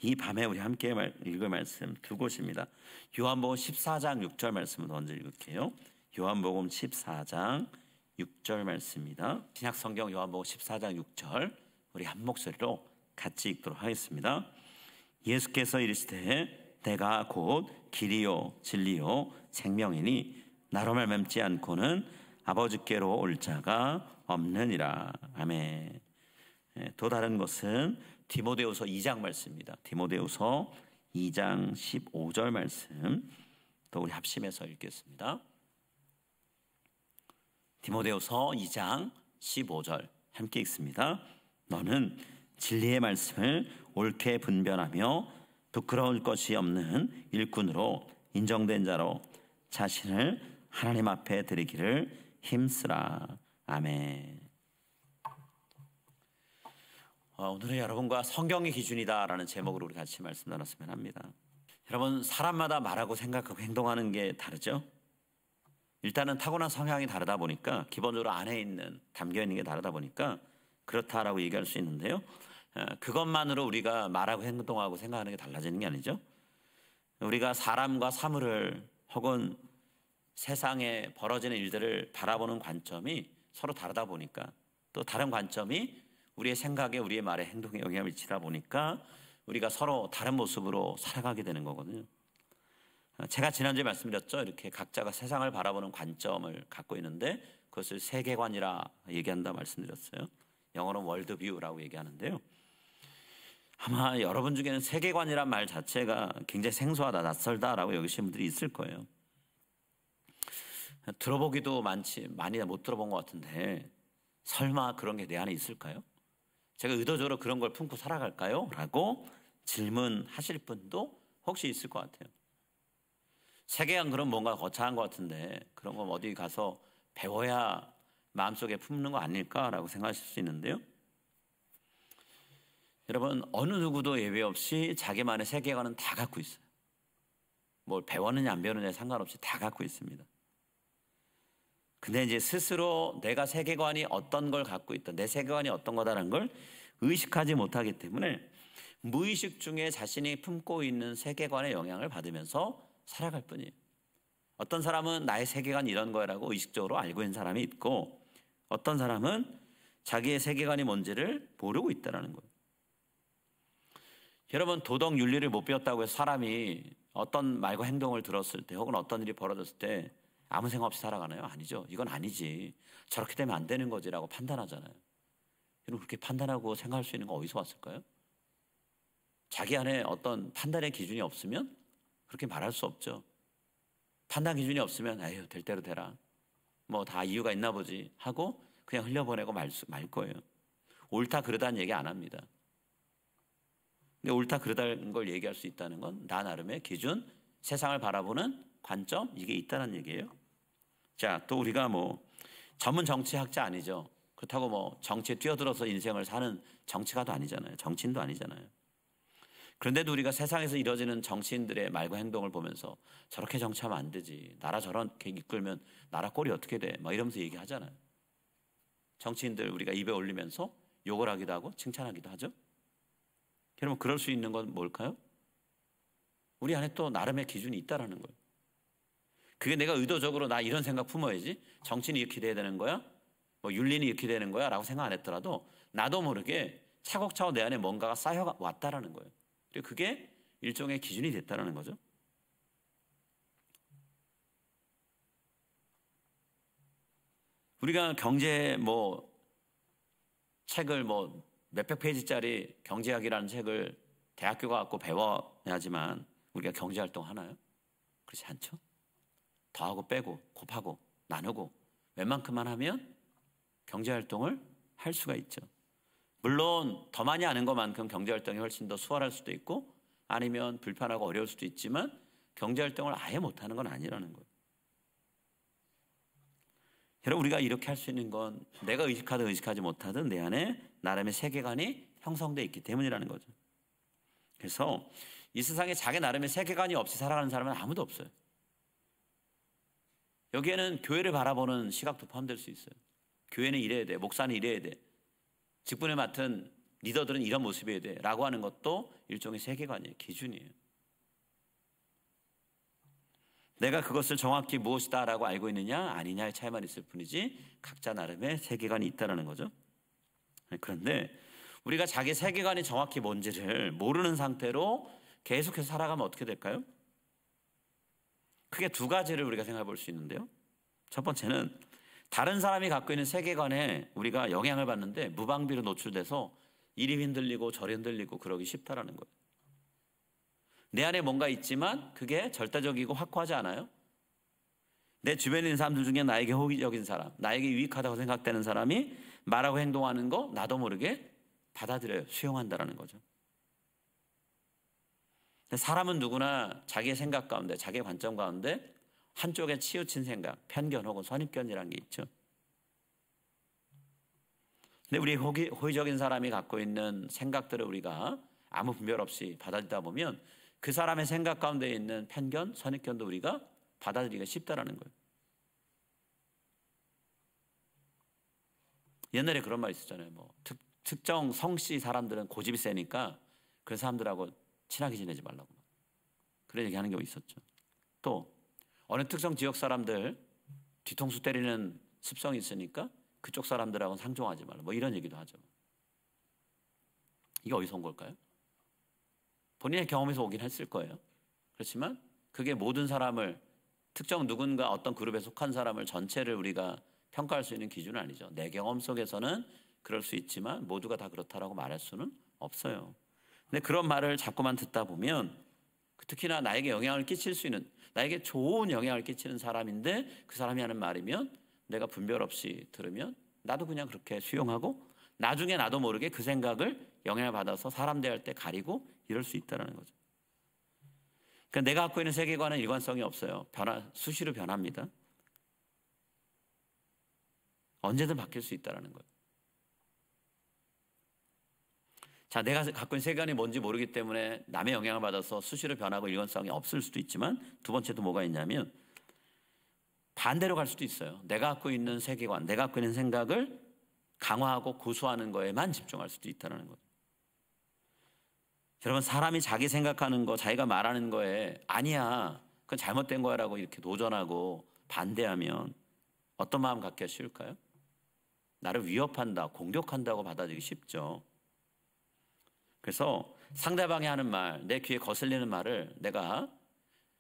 이 밤에 우리 함께 읽을 말씀 두 곳입니다. 요한복음 14장 6절 말씀을 먼저 읽을게요. 요한복음 14장 6절 말씀입니다. 신약성경 요한복음 14장 6절 우리 한 목소리로 같이 읽도록 하겠습니다. 예수께서 이르시되 내가 곧 길이요 진리요 생명이니 나로 말미암지 않고는 아버지께로 올 자가 없느니라. 아멘. 또 다른 것은 디모데후서 2장 말씀입니다. 디모데후서 2장 15절 말씀 또 우리 합심해서 읽겠습니다. 디모데후서 2장 15절 함께 읽습니다. 너는 진리의 말씀을 옳게 분별하며 부끄러울 것이 없는 일꾼으로 인정된 자로 자신을 하나님 앞에 드리기를 힘쓰라. 아멘. 오늘은 여러분과 성경의 기준이다라는 제목으로 우리 같이 말씀 나눴으면 합니다. 여러분, 사람마다 말하고 생각하고 행동하는 게 다르죠? 일단은 타고난 성향이 다르다 보니까 기본적으로 안에 있는 담겨 있는 게 다르다 보니까 그렇다라고 얘기할 수 있는데요. 그것만으로 우리가 말하고 행동하고 생각하는 게 달라지는 게 아니죠. 우리가 사람과 사물을 혹은 세상에 벌어지는 일들을 바라보는 관점이 서로 다르다 보니까 또 다른 관점이 우리의 생각에 우리의 말에 행동에 영향을 미치다 보니까 우리가 서로 다른 모습으로 살아가게 되는 거거든요. 제가 지난주에 말씀드렸죠. 이렇게 각자가 세상을 바라보는 관점을 갖고 있는데 그것을 세계관이라 얘기한다 말씀드렸어요. 영어로는 월드뷰라고 얘기하는데요. 아마 여러분 중에는 세계관이란 말 자체가 굉장히 생소하다, 낯설다라고 여기시는 분들이 있을 거예요. 들어보기도 많이 못 들어본 것 같은데 설마 그런 게 내 안에 있을까요? 제가 의도적으로 그런 걸 품고 살아갈까요? 라고 질문하실 분도 혹시 있을 것 같아요. 세계관 그런 뭔가 거창한 것 같은데 그런 건 어디 가서 배워야 마음속에 품는 거 아닐까라고 생각하실 수 있는데요. 여러분, 어느 누구도 예외 없이 자기만의 세계관은 다 갖고 있어요. 뭘 배웠느냐 안 배웠느냐에 상관없이 다 갖고 있습니다. 근데 이제 스스로 내가 세계관이 어떤 걸 갖고 있다, 내 세계관이 어떤 거다라는 걸 의식하지 못하기 때문에 무의식 중에 자신이 품고 있는 세계관의 영향을 받으면서 살아갈 뿐이에요. 어떤 사람은 나의 세계관이 이런 거라고 의식적으로 알고 있는 사람이 있고 어떤 사람은 자기의 세계관이 뭔지를 모르고 있다는 거예요. 여러분, 도덕 윤리를 못 배웠다고 해서 사람이 어떤 말과 행동을 들었을 때 혹은 어떤 일이 벌어졌을 때 아무 생각 없이 살아가나요? 아니죠. 이건 아니지. 저렇게 되면 안 되는 거지라고 판단하잖아요. 여러분, 그렇게 판단하고 생각할 수 있는 거 어디서 왔을까요? 자기 안에 어떤 판단의 기준이 없으면 그렇게 말할 수 없죠. 판단 기준이 없으면 에휴, 될 대로 되라. 뭐 다 이유가 있나 보지 하고 그냥 흘려보내고 말 거예요. 옳다 그르다는 얘기 안 합니다. 근데 옳다 그르다는 걸 얘기할 수 있다는 건 나 나름의 기준, 세상을 바라보는 관점, 이게 있다는 얘기예요. 자, 또 우리가 뭐 전문 정치학자 아니죠. 그렇다고 뭐 정치에 뛰어들어서 인생을 사는 정치가도 아니잖아요. 정치인도 아니잖아요. 그런데도 우리가 세상에서 이루어지는 정치인들의 말과 행동을 보면서 저렇게 정치하면 안 되지. 나라 저렇게 이끌면 나라 꼴이 어떻게 돼? 막 이러면서 얘기하잖아요. 정치인들 우리가 입에 올리면서 욕을 하기도 하고 칭찬하기도 하죠. 여러분, 그럴 수 있는 건 뭘까요? 우리 안에 또 나름의 기준이 있다라는 거예요. 그게 내가 의도적으로 나 이런 생각 품어야지, 정치는 이렇게 돼야 되는 거야, 뭐 윤리는 이렇게 되는 거야 라고 생각 안 했더라도 나도 모르게 차곡차곡 내 안에 뭔가가 쌓여왔다라는 거예요. 그리고 그게 일종의 기준이 됐다라는 거죠. 우리가 경제 책을 몇백 페이지짜리 경제학이라는 책을 대학교 가서 배워야지만 우리가 경제활동 하나요? 그렇지 않죠? 더하고 빼고 곱하고 나누고 웬만큼만 하면 경제활동을 할 수가 있죠. 물론 더 많이 아는 것만큼 경제활동이 훨씬 더 수월할 수도 있고 아니면 불편하고 어려울 수도 있지만 경제활동을 아예 못하는 건 아니라는 거예요. 여러분, 우리가 이렇게 할 수 있는 건 내가 의식하든 의식하지 못하든 내 안에 나름의 세계관이 형성되어 있기 때문이라는 거죠. 그래서 이 세상에 자기 나름의 세계관이 없이 살아가는 사람은 아무도 없어요. 여기에는 교회를 바라보는 시각도 포함될 수 있어요. 교회는 이래야 돼, 목사는 이래야 돼, 직분을 맡은 리더들은 이런 모습이어야 돼 라고 하는 것도 일종의 세계관이에요. 기준이에요. 내가 그것을 정확히 무엇이다 라고 알고 있느냐 아니냐의 차이만 있을 뿐이지 각자 나름의 세계관이 있다는 거죠. 그런데 우리가 자기 세계관이 정확히 뭔지를 모르는 상태로 계속해서 살아가면 어떻게 될까요? 크게 두 가지를 우리가 생각해 볼 수 있는데요. 첫 번째는 다른 사람이 갖고 있는 세계관에 우리가 영향을 받는데 무방비로 노출돼서 이리 흔들리고 저리 흔들리고 그러기 쉽다라는 거예요. 내 안에 뭔가 있지만 그게 절대적이고 확고하지 않아요. 내 주변에 있는 사람들 중에 나에게 호기적인 사람, 나에게 유익하다고 생각되는 사람이 말하고 행동하는 거 나도 모르게 받아들여요. 수용한다라는 거죠. 사람은 누구나 자기의 생각 가운데, 자기의 관점 가운데 한쪽에 치우친 생각, 편견 혹은 선입견이라는 게 있죠. 근데 우리 호의적인 사람이 갖고 있는 생각들을 우리가 아무 분별 없이 받아들이다 보면 그 사람의 생각 가운데 있는 편견, 선입견도 우리가 받아들이기가 쉽다라는 거예요. 옛날에 그런 말 있었잖아요. 특정 성씨 사람들은 고집이 세니까 그 사람들하고 친하게 지내지 말라고 그런 얘기하는 경우 있었죠. 또 어느 특정 지역 사람들 뒤통수 때리는 습성이 있으니까 그쪽 사람들하고는 상종하지 말라 이런 얘기도 하죠. 이게 어디서 온 걸까요? 본인의 경험에서 오긴 했을 거예요. 그렇지만 그게 모든 사람을 특정 누군가 어떤 그룹에 속한 사람을 전체를 우리가 평가할 수 있는 기준은 아니죠. 내 경험 속에서는 그럴 수 있지만 모두가 다 그렇다라고 말할 수는 없어요. 근데 그런 말을 자꾸만 듣다 보면 특히나 나에게 영향을 끼칠 수 있는, 나에게 좋은 영향을 끼치는 사람인데 그 사람이 하는 말이면 내가 분별 없이 들으면 나도 그냥 그렇게 수용하고 나중에 나도 모르게 그 생각을 영향을 받아서 사람 대할 때 가리고 이럴 수 있다는 거죠. 그러니까 내가 갖고 있는 세계관은 일관성이 없어요. 수시로 변합니다. 언제든 바뀔 수 있다는 거예요. 자, 내가 갖고 있는 세계관이 뭔지 모르기 때문에 남의 영향을 받아서 수시로 변하고 일관성이 없을 수도 있지만 두 번째도 뭐가 있냐면 반대로 갈 수도 있어요. 내가 갖고 있는 세계관, 내가 갖고 있는 생각을 강화하고 고수하는 거에만 집중할 수도 있다는 거예요. 여러분, 사람이 자기 생각하는 거, 자기가 말하는 거에 아니야, 그건 잘못된 거야 라고 이렇게 도전하고 반대하면 어떤 마음 갖기가 쉬울까요? 나를 위협한다, 공격한다고 받아들이기 쉽죠. 그래서 상대방이 하는 말, 내 귀에 거슬리는 말을 내가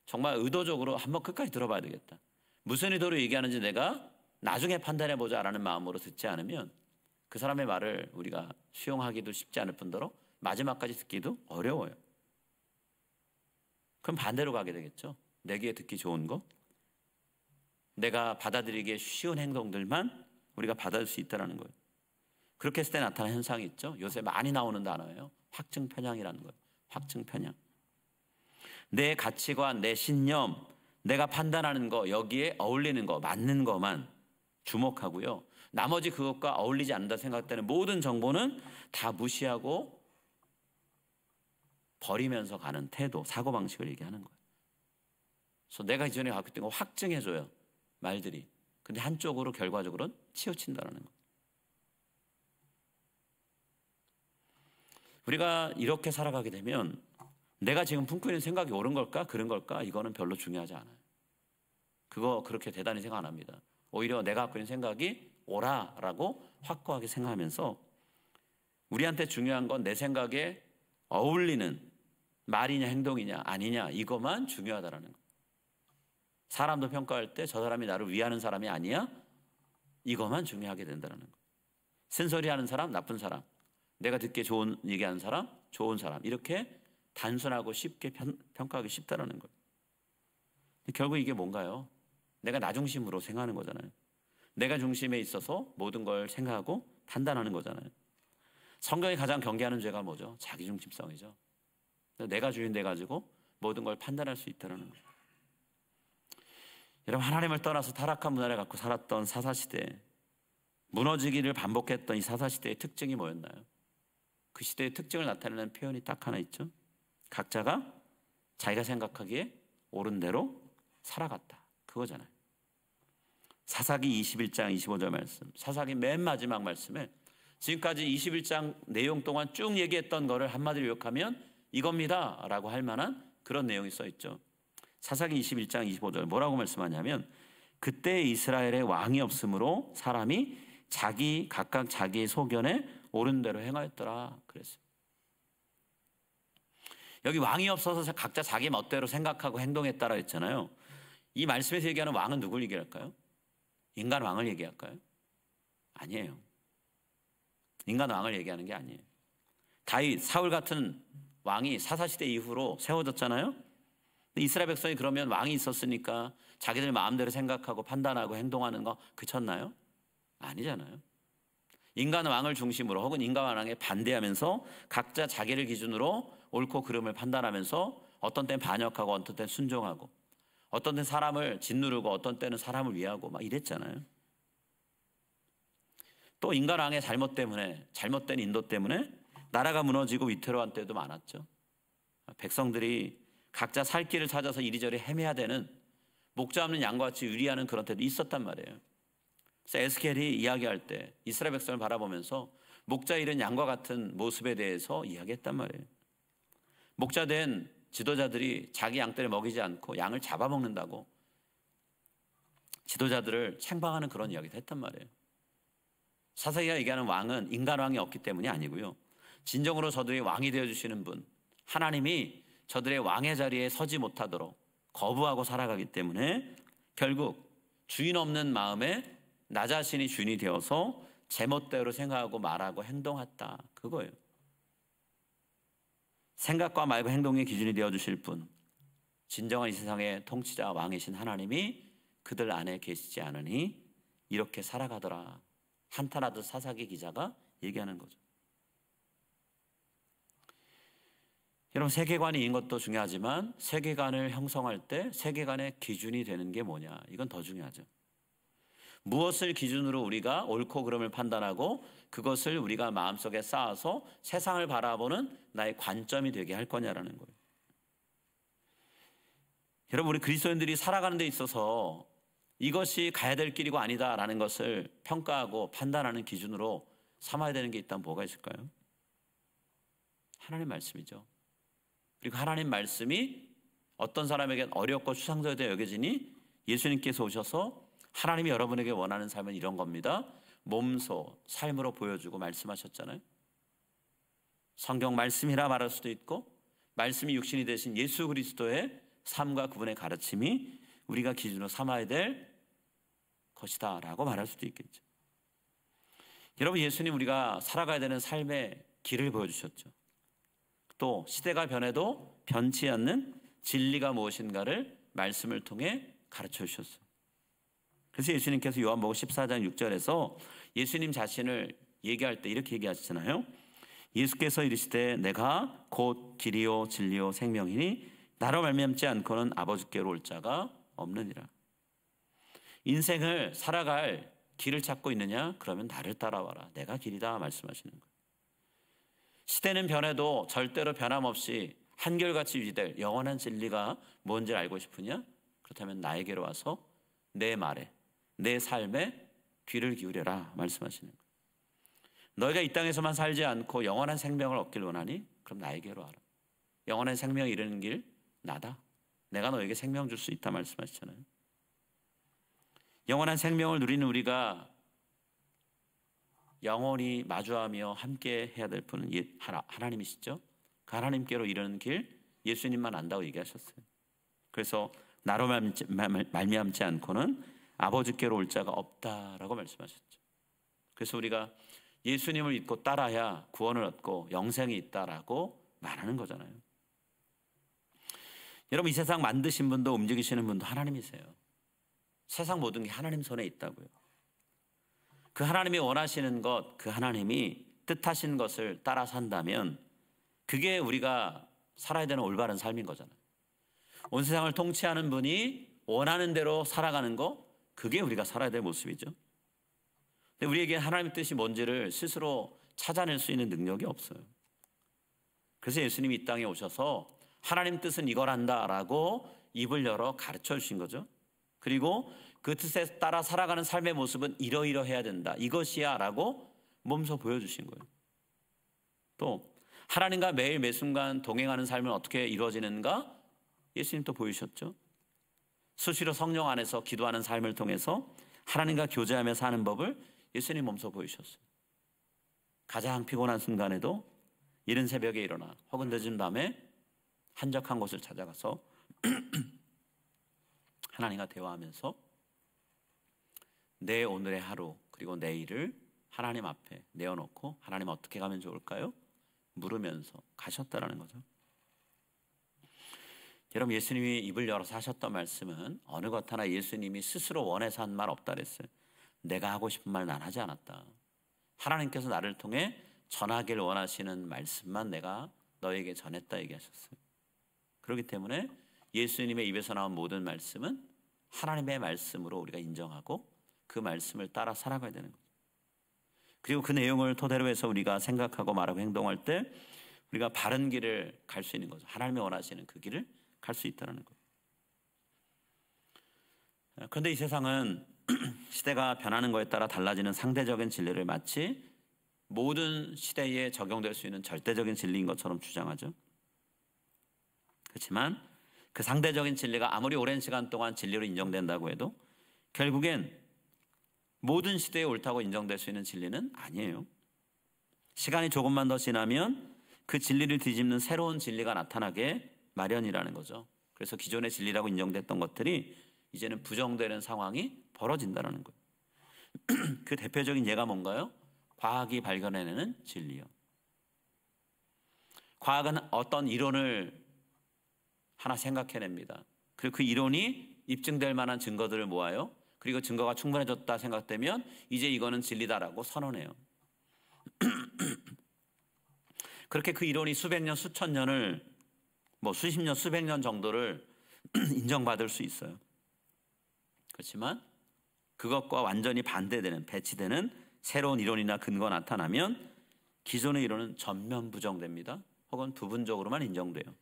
정말 의도적으로 한번 끝까지 들어봐야 되겠다. 무슨 의도로 얘기하는지 내가 나중에 판단해보자 라는 마음으로 듣지 않으면 그 사람의 말을 우리가 수용하기도 쉽지 않을 뿐더러 마지막까지 듣기도 어려워요. 그럼 반대로 가게 되겠죠. 내 귀에 듣기 좋은 거, 내가 받아들이기에 쉬운 행동들만 우리가 받아들일 수 있다는 거예요. 그렇게 했을 때 나타나는 현상이 있죠. 요새 많이 나오는 단어예요. 확증편향이라는 거예요. 확증편향. 내 가치관, 내 신념, 내가 판단하는 거, 여기에 어울리는 거, 맞는 것만 주목하고요. 나머지 그것과 어울리지 않는다 생각되는 모든 정보는 다 무시하고 버리면서 가는 태도, 사고방식을 얘기하는 거예요. 그래서 내가 이전에 갖고 있던 거 확증해줘요. 말들이. 근데 한쪽으로 결과적으로는 치우친다는 거예요. 우리가 이렇게 살아가게 되면 내가 지금 품고 있는 생각이 옳은 걸까? 그런 걸까? 이거는 별로 중요하지 않아요. 그거 그렇게 대단히 생각 안 합니다. 오히려 내가 갖고 있는 생각이 옳아라고 확고하게 생각하면서 우리한테 중요한 건 내 생각에 어울리는 말이냐 행동이냐 아니냐 이것만 중요하다라는 거예요. 사람도 평가할 때 저 사람이 나를 위하는 사람이 아니야? 이것만 중요하게 된다는 거예요. 쓴소리하는 사람, 나쁜 사람, 내가 듣기에 좋은 얘기하는 사람, 좋은 사람 이렇게 단순하고 쉽게 평가하기 쉽다라는 거예요. 결국 이게 뭔가요? 내가 나 중심으로 생각하는 거잖아요. 내가 중심에 있어서 모든 걸 생각하고 판단하는 거잖아요. 성경이 가장 경계하는 죄가 뭐죠? 자기중심성이죠. 내가 주인 돼가지고 모든 걸 판단할 수 있다는 거예요. 여러분, 하나님을 떠나서 타락한 문화를 갖고 살았던 사사시대, 무너지기를 반복했던 이 사사시대의 특징이 뭐였나요? 그 시대의 특징을 나타내는 표현이 딱 하나 있죠. 각자가 자기가 생각하기에 옳은 대로 살아갔다. 그거잖아요. 사사기 21장 25절 말씀, 사사기 맨 마지막 말씀에 지금까지 21장 내용 동안 쭉 얘기했던 거를 한마디로 요약하면 이겁니다 라고 할 만한 그런 내용이 써 있죠. 사사기 21장 25절 뭐라고 말씀하냐면 그때 이스라엘에 왕이 없으므로 사람이 각각 자기의 소견에 옳은 대로 행하였더라 그랬어요. 여기 왕이 없어서 각자 자기 멋대로 생각하고 행동했다라 했잖아요. 이 말씀에서 얘기하는 왕은 누굴 얘기할까요? 인간 왕을 얘기할까요? 아니에요. 인간 왕을 얘기하는 게 아니에요. 다윗, 사울 같은 왕이 사사시대 이후로 세워졌잖아요. 이스라엘 백성이 그러면 왕이 있었으니까 자기들 마음대로 생각하고 판단하고 행동하는 거 그쳤나요? 아니잖아요. 인간 왕을 중심으로 혹은 인간 왕에 반대하면서 각자 자기를 기준으로 옳고 그름을 판단하면서 어떤 때는 반역하고 어떤 때는 순종하고 어떤 때는 사람을 짓누르고 어떤 때는 사람을 위하고 막 이랬잖아요. 또 인간 왕의 잘못된 인도 때문에 나라가 무너지고 위태로운 때도 많았죠. 백성들이 각자 살 길을 찾아서 이리저리 헤매야 되는 목자 없는 양과 같이 유리하는 그런 때도 있었단 말이에요. 그래서 에스겔이 이야기할 때 이스라엘 백성을 바라보면서 목자 잃은 양과 같은 모습에 대해서 이야기했단 말이에요. 목자된 지도자들이 자기 양떼를 먹이지 않고 양을 잡아먹는다고 지도자들을 책망하는 그런 이야기도 했단 말이에요. 사사기가 얘기하는 왕은 인간 왕이 없기 때문이 아니고요. 진정으로 저들의 왕이 되어주시는 분, 하나님이 저들의 왕의 자리에 서지 못하도록 거부하고 살아가기 때문에 결국 주인 없는 마음에 나 자신이 주인이 되어서 제멋대로 생각하고 말하고 행동했다. 그거예요. 생각과 말과 행동의 기준이 되어주실 분, 진정한 이 세상의 통치자 왕이신 하나님이 그들 안에 계시지 않으니 이렇게 살아가더라. 한탄하듯 사사기 기자가 얘기하는 거죠. 여러분, 세계관이 있는 것도 중요하지만 세계관을 형성할 때 세계관의 기준이 되는 게 뭐냐, 이건 더 중요하죠. 무엇을 기준으로 우리가 옳고 그름을 판단하고 그것을 우리가 마음속에 쌓아서 세상을 바라보는 나의 관점이 되게 할 거냐라는 거예요. 여러분, 우리 그리스도인들이 살아가는 데 있어서 이것이 가야 될 길이고 아니다라는 것을 평가하고 판단하는 기준으로 삼아야 되는 게 있다면 뭐가 있을까요? 하나님 말씀이죠. 그리고 하나님 말씀이 어떤 사람에겐 어렵고 추상적이다 여겨지니 예수님께서 오셔서 하나님이 여러분에게 원하는 삶은 이런 겁니다. 몸소 삶으로 보여주고 말씀하셨잖아요. 성경 말씀이라 말할 수도 있고 말씀이 육신이 되신 예수 그리스도의 삶과 그분의 가르침이 우리가 기준으로 삼아야 될 것이다 라고 말할 수도 있겠죠. 여러분, 예수님 우리가 살아가야 되는 삶의 길을 보여주셨죠. 또 시대가 변해도 변치 않는 진리가 무엇인가를 말씀을 통해 가르쳐 주셨어요. 그래서 예수님께서 요한복음 14장 6절에서 예수님 자신을 얘기할 때 이렇게 얘기하시잖아요. 예수께서 이르시되 내가 곧 길이요 진리요 생명이니 나로 말미암지 않고는 아버지께로 올 자가 없느니라. 인생을 살아갈 길을 찾고 있느냐? 그러면 나를 따라와라. 내가 길이다 말씀하시는 거예요. 시대는 변해도 절대로 변함없이 한결같이 유지될 영원한 진리가 뭔지 알고 싶으냐? 그렇다면 나에게로 와서 내 말에 내 삶에 귀를 기울여라 말씀하시는 거예요. 너희가 이 땅에서만 살지 않고 영원한 생명을 얻길 원하니? 그럼 나에게로 와라. 영원한 생명을 이루는 길 나다. 내가 너에게 생명 줄 수 있다 말씀하시잖아요. 영원한 생명을 누리는 우리가 영원히 마주하며 함께 해야 될 분은 하나님이시죠. 그 하나님께로 이르는 길 예수님만 안다고 얘기하셨어요. 그래서 나로 말미암지 않고는 아버지께로 올 자가 없다라고 말씀하셨죠. 그래서 우리가 예수님을 믿고 따라야 구원을 얻고 영생이 있다라고 말하는 거잖아요. 여러분, 이 세상 만드신 분도 움직이시는 분도 하나님이세요. 세상 모든 게 하나님 손에 있다고요. 그 하나님이 원하시는 것, 그 하나님이 뜻하신 것을 따라 산다면 그게 우리가 살아야 되는 올바른 삶인 거잖아요. 온 세상을 통치하는 분이 원하는 대로 살아가는 거, 그게 우리가 살아야 될 모습이죠. 근데 우리에게 하나님의 뜻이 뭔지를 스스로 찾아낼 수 있는 능력이 없어요. 그래서 예수님이 이 땅에 오셔서 하나님 뜻은 이거란다라고 입을 열어 가르쳐 주신 거죠. 그리고 그 뜻에 따라 살아가는 삶의 모습은 이러이러해야 된다, 이것이야 라고 몸소 보여주신 거예요. 또 하나님과 매일 매순간 동행하는 삶은 어떻게 이루어지는가 예수님 또 보이셨죠. 수시로 성령 안에서 기도하는 삶을 통해서 하나님과 교제하며 사는 법을 예수님 몸소 보이셨어요. 가장 피곤한 순간에도 이른 새벽에 일어나 혹은 늦은 밤에 한적한 곳을 찾아가서 하나님과 대화하면서 내 오늘의 하루 그리고 내일을 하나님 앞에 내어놓고 하나님 어떻게 가면 좋을까요? 물으면서 가셨다라는 거죠. 여러분, 예수님이 입을 열어서 하셨던 말씀은 어느 것 하나 예수님이 스스로 원해서 한 말 없다 그랬어요. 내가 하고 싶은 말 난 하지 않았다. 하나님께서 나를 통해 전하길 원하시는 말씀만 내가 너에게 전했다 얘기하셨어요. 그렇기 때문에 예수님의 입에서 나온 모든 말씀은 하나님의 말씀으로 우리가 인정하고 그 말씀을 따라 살아가야 되는 거죠. 그리고 그 내용을 토대로 해서 우리가 생각하고 말하고 행동할 때 우리가 바른 길을 갈 수 있는 거죠. 하나님이 원하시는 그 길을 갈 수 있다는 거예요. 그런데 이 세상은 시대가 변하는 것에 따라 달라지는 상대적인 진리를 마치 모든 시대에 적용될 수 있는 절대적인 진리인 것처럼 주장하죠. 그렇지만 그 상대적인 진리가 아무리 오랜 시간 동안 진리로 인정된다고 해도 결국엔 모든 시대에 옳다고 인정될 수 있는 진리는 아니에요. 시간이 조금만 더 지나면 그 진리를 뒤집는 새로운 진리가 나타나게 마련이라는 거죠. 그래서 기존의 진리라고 인정됐던 것들이 이제는 부정되는 상황이 벌어진다는 거예요. 그 대표적인 예가 뭔가요? 과학이 발견해내는 진리요. 과학은 어떤 이론을 하나 생각해냅니다. 그리고 그 이론이 입증될 만한 증거들을 모아요. 그리고 증거가 충분해졌다 생각되면 이제 이거는 진리다라고 선언해요. 그렇게 그 이론이 수백 년, 수천 년을 수십 년, 수백 년 정도를 인정받을 수 있어요. 그렇지만 그것과 완전히 반대되는, 배치되는 새로운 이론이나 근거가 나타나면 기존의 이론은 전면 부정됩니다. 혹은 부분적으로만 인정돼요.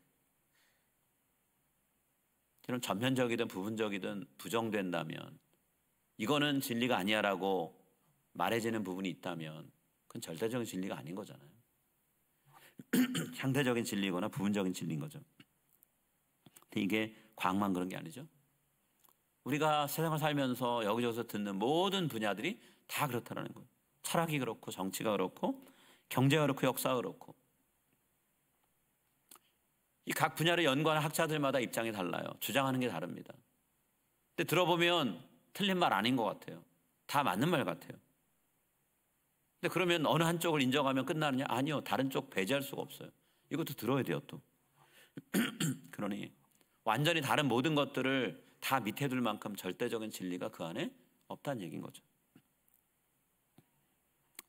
이런 전면적이든 부분적이든 부정된다면 이거는 진리가 아니야라고 말해지는 부분이 있다면 그건 절대적인 진리가 아닌 거잖아요. 상대적인 진리거나 부분적인 진리인 거죠. 근데 이게 과학만 그런 게 아니죠. 우리가 세상을 살면서 여기저기서 듣는 모든 분야들이 다 그렇다는 거예요. 철학이 그렇고 정치가 그렇고 경제가 그렇고 역사가 그렇고 이 각 분야를 연구하는 학자들마다 입장이 달라요. 주장하는 게 다릅니다. 근데 들어보면 틀린 말 아닌 것 같아요. 다 맞는 말 같아요. 근데 그러면 어느 한쪽을 인정하면 끝나느냐? 아니요. 다른 쪽 배제할 수가 없어요. 이것도 들어야 돼요 또. 그러니 완전히 다른 모든 것들을 다 밑에 둘 만큼 절대적인 진리가 그 안에 없다는 얘기인 거죠.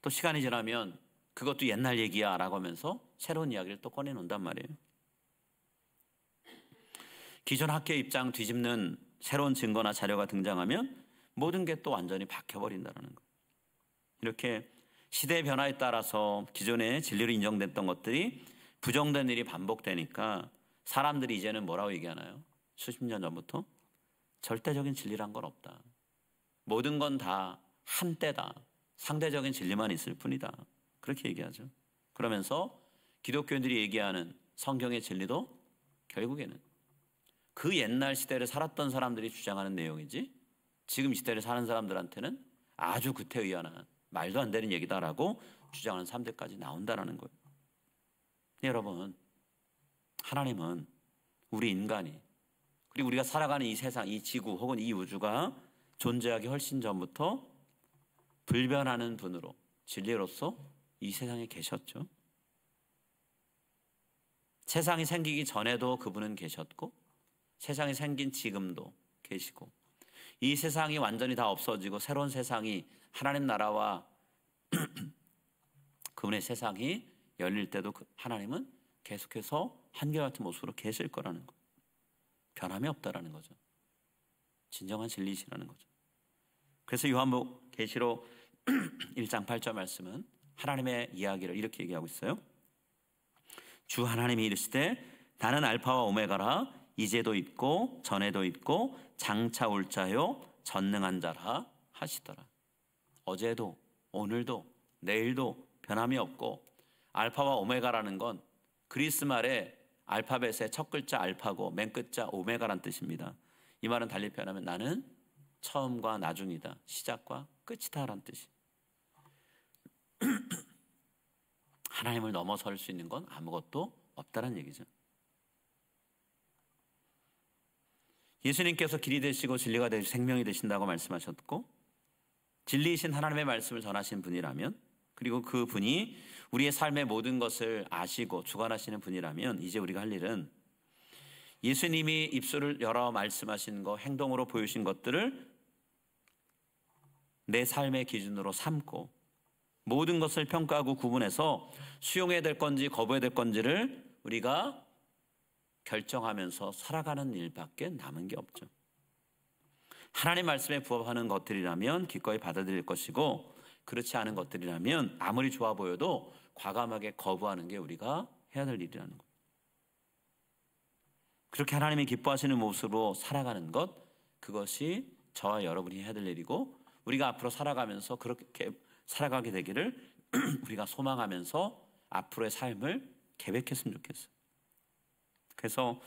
또 시간이 지나면 그것도 옛날 얘기야 라고 하면서 새로운 이야기를 또 꺼내놓는단 말이에요. 기존 학계의 입장 뒤집는 새로운 증거나 자료가 등장하면 모든 게 또 완전히 박혀버린다는 거예요. 이렇게 시대의 변화에 따라서 기존의 진리로 인정됐던 것들이 부정된 일이 반복되니까 사람들이 이제는 뭐라고 얘기하나요? 수십 년 전부터 절대적인 진리란 건 없다. 모든 건 다 한때다. 상대적인 진리만 있을 뿐이다. 그렇게 얘기하죠. 그러면서 기독교인들이 얘기하는 성경의 진리도 결국에는 그 옛날 시대를 살았던 사람들이 주장하는 내용이지 지금 시대를 사는 사람들한테는 아주 구태의연한 말도 안 되는 얘기다라고 주장하는 사람들까지 나온다라는 거예요. 여러분, 하나님은 우리 인간이 그리고 우리가 살아가는 이 세상, 이 지구 혹은 이 우주가 존재하기 훨씬 전부터 불변하는 분으로 진리로서 이 세상에 계셨죠. 세상이 생기기 전에도 그분은 계셨고 세상이 생긴 지금도 계시고 이 세상이 완전히 다 없어지고 새로운 세상이 하나님 나라와 그분의 세상이 열릴 때도 하나님은 계속해서 한결같은 모습으로 계실 거라는 거. 변함이 없다라는 거죠. 진정한 진리시라는 거죠. 그래서 요한복음 계시록 1장 8절 말씀은 하나님의 이야기를 이렇게 얘기하고 있어요. 주 하나님이 이르시되 나는 알파와 오메가라 이제도 있고 전에도 있고 장차 올 자요 전능한 자라 하시더라. 어제도 오늘도 내일도 변함이 없고, 알파와 오메가라는 건 그리스 말의 알파벳의 첫 글자 알파고 맨 끝자 오메가란 뜻입니다. 이 말은 달리 표현하면 나는 처음과 나중이다, 시작과 끝이다라는 뜻이. 하나님을 넘어설 수 있는 건 아무것도 없다는 얘기죠. 예수님께서 길이 되시고 진리가 되시고 생명이 되신다고 말씀하셨고, 진리이신 하나님의 말씀을 전하신 분이라면, 그리고 그 분이 우리의 삶의 모든 것을 아시고 주관하시는 분이라면, 이제 우리가 할 일은 예수님이 입술을 열어 말씀하신 것, 행동으로 보여주신 것들을 내 삶의 기준으로 삼고 모든 것을 평가하고 구분해서 수용해야 될 건지 거부해야 될 건지를 우리가 결정하면서 살아가는 일밖에 남은 게 없죠. 하나님 말씀에 부합하는 것들이라면 기꺼이 받아들일 것이고, 그렇지 않은 것들이라면 아무리 좋아 보여도 과감하게 거부하는 게 우리가 해야 될 일이라는 것. 그렇게 하나님이 기뻐하시는 모습으로 살아가는 것, 그것이 저와 여러분이 해야 될 일이고, 우리가 앞으로 살아가면서 그렇게 살아가게 되기를 우리가 소망하면서 앞으로의 삶을 계획했으면 좋겠어요. 그래서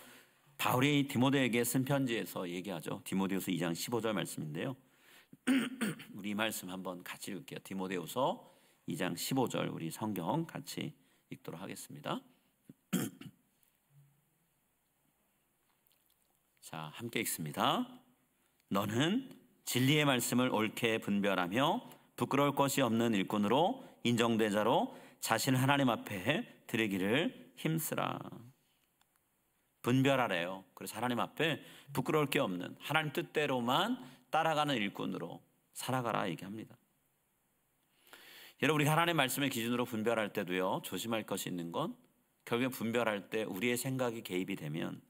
바울이 디모데에게 쓴 편지에서 얘기하죠. 디모데후서 2장 15절 말씀인데요. 우리 이 말씀 한번 같이 읽을게요. 디모데후서 2장 15절, 우리 성경 같이 읽도록 하겠습니다. 자, 함께 읽습니다. 너는 진리의 말씀을 옳게 분별하며 부끄러울 것이 없는 일꾼으로 인정된 자로 자신을 하나님 앞에 드리기를 힘쓰라. 분별하래요. 그래서 하나님 앞에 부끄러울 게 없는, 하나님 뜻대로만 따라가는 일꾼으로 살아가라 얘기합니다. 여러분, 우리 하나님의 말씀의 기준으로 분별할 때도요, 조심할 것이 있는 건, 결국에 분별할 때 우리의 생각이 개입이 되면,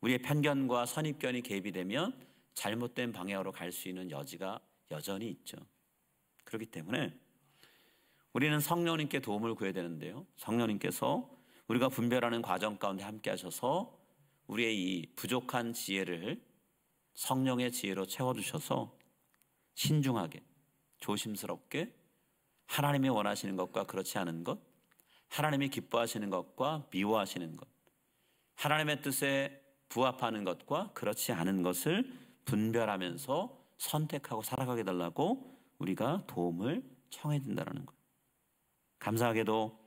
우리의 편견과 선입견이 개입이 되면 잘못된 방향으로 갈 수 있는 여지가 여전히 있죠. 그렇기 때문에 우리는 성령님께 도움을 구해야 되는데요, 성령님께서 우리가 분별하는 과정 가운데 함께 하셔서 우리의 이 부족한 지혜를 성령의 지혜로 채워주셔서 신중하게, 조심스럽게 하나님이 원하시는 것과 그렇지 않은 것, 하나님이 기뻐하시는 것과 미워하시는 것, 하나님의 뜻에 부합하는 것과 그렇지 않은 것을 분별하면서 선택하고 살아가게 달라고 우리가 도움을 청해야 된다는 거예요. 감사하게도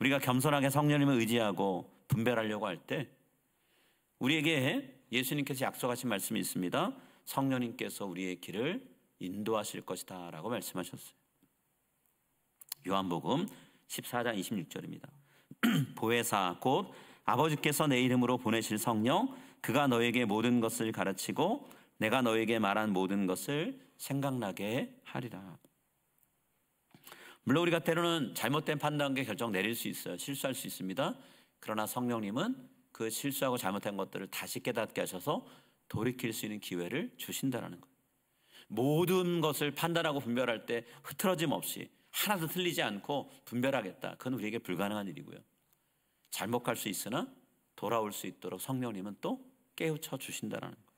우리가 겸손하게 성령님을 의지하고 분별하려고 할 때 우리에게 예수님께서 약속하신 말씀이 있습니다. 성령님께서 우리의 길을 인도하실 것이다 라고 말씀하셨어요. 요한복음 14장 26절입니다. 보혜사 곧 아버지께서 내 이름으로 보내실 성령, 그가 너에게 모든 것을 가르치고 내가 너에게 말한 모든 것을 생각나게 하리라. 물론 우리가 때로는 잘못된 판단과 결정 내릴 수 있어요. 실수할 수 있습니다. 그러나 성령님은 그 실수하고 잘못한 것들을 다시 깨닫게 하셔서 돌이킬 수 있는 기회를 주신다는 거예요. 모든 것을 판단하고 분별할 때 흐트러짐 없이 하나도 틀리지 않고 분별하겠다, 그건 우리에게 불가능한 일이고요. 잘못 갈 수 있으나 돌아올 수 있도록 성령님은 또 깨우쳐 주신다는 거예요.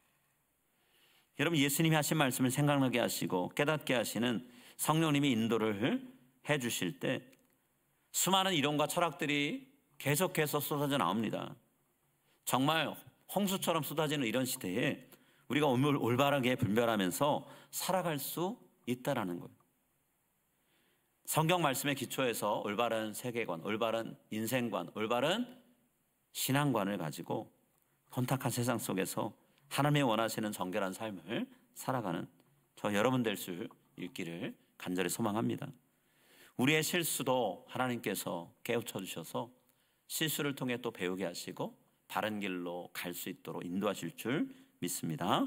여러분, 예수님이 하신 말씀을 생각나게 하시고 깨닫게 하시는 성령님이 인도를 해 주실 때 수많은 이론과 철학들이 계속해서 쏟아져 나옵니다. 정말 홍수처럼 쏟아지는 이런 시대에 우리가 올바르게 분별하면서 살아갈 수 있다는 거예요. 성경 말씀의 기초에서 올바른 세계관, 올바른 인생관, 올바른 신앙관을 가지고 혼탁한 세상 속에서 하나님이 원하시는 정결한 삶을 살아가는 저 여러분 될 수 있기를 간절히 소망합니다. 우리의 실수도 하나님께서 깨우쳐 주셔서 실수를 통해 또 배우게 하시고 바른 길로 갈 수 있도록 인도하실 줄 믿습니다.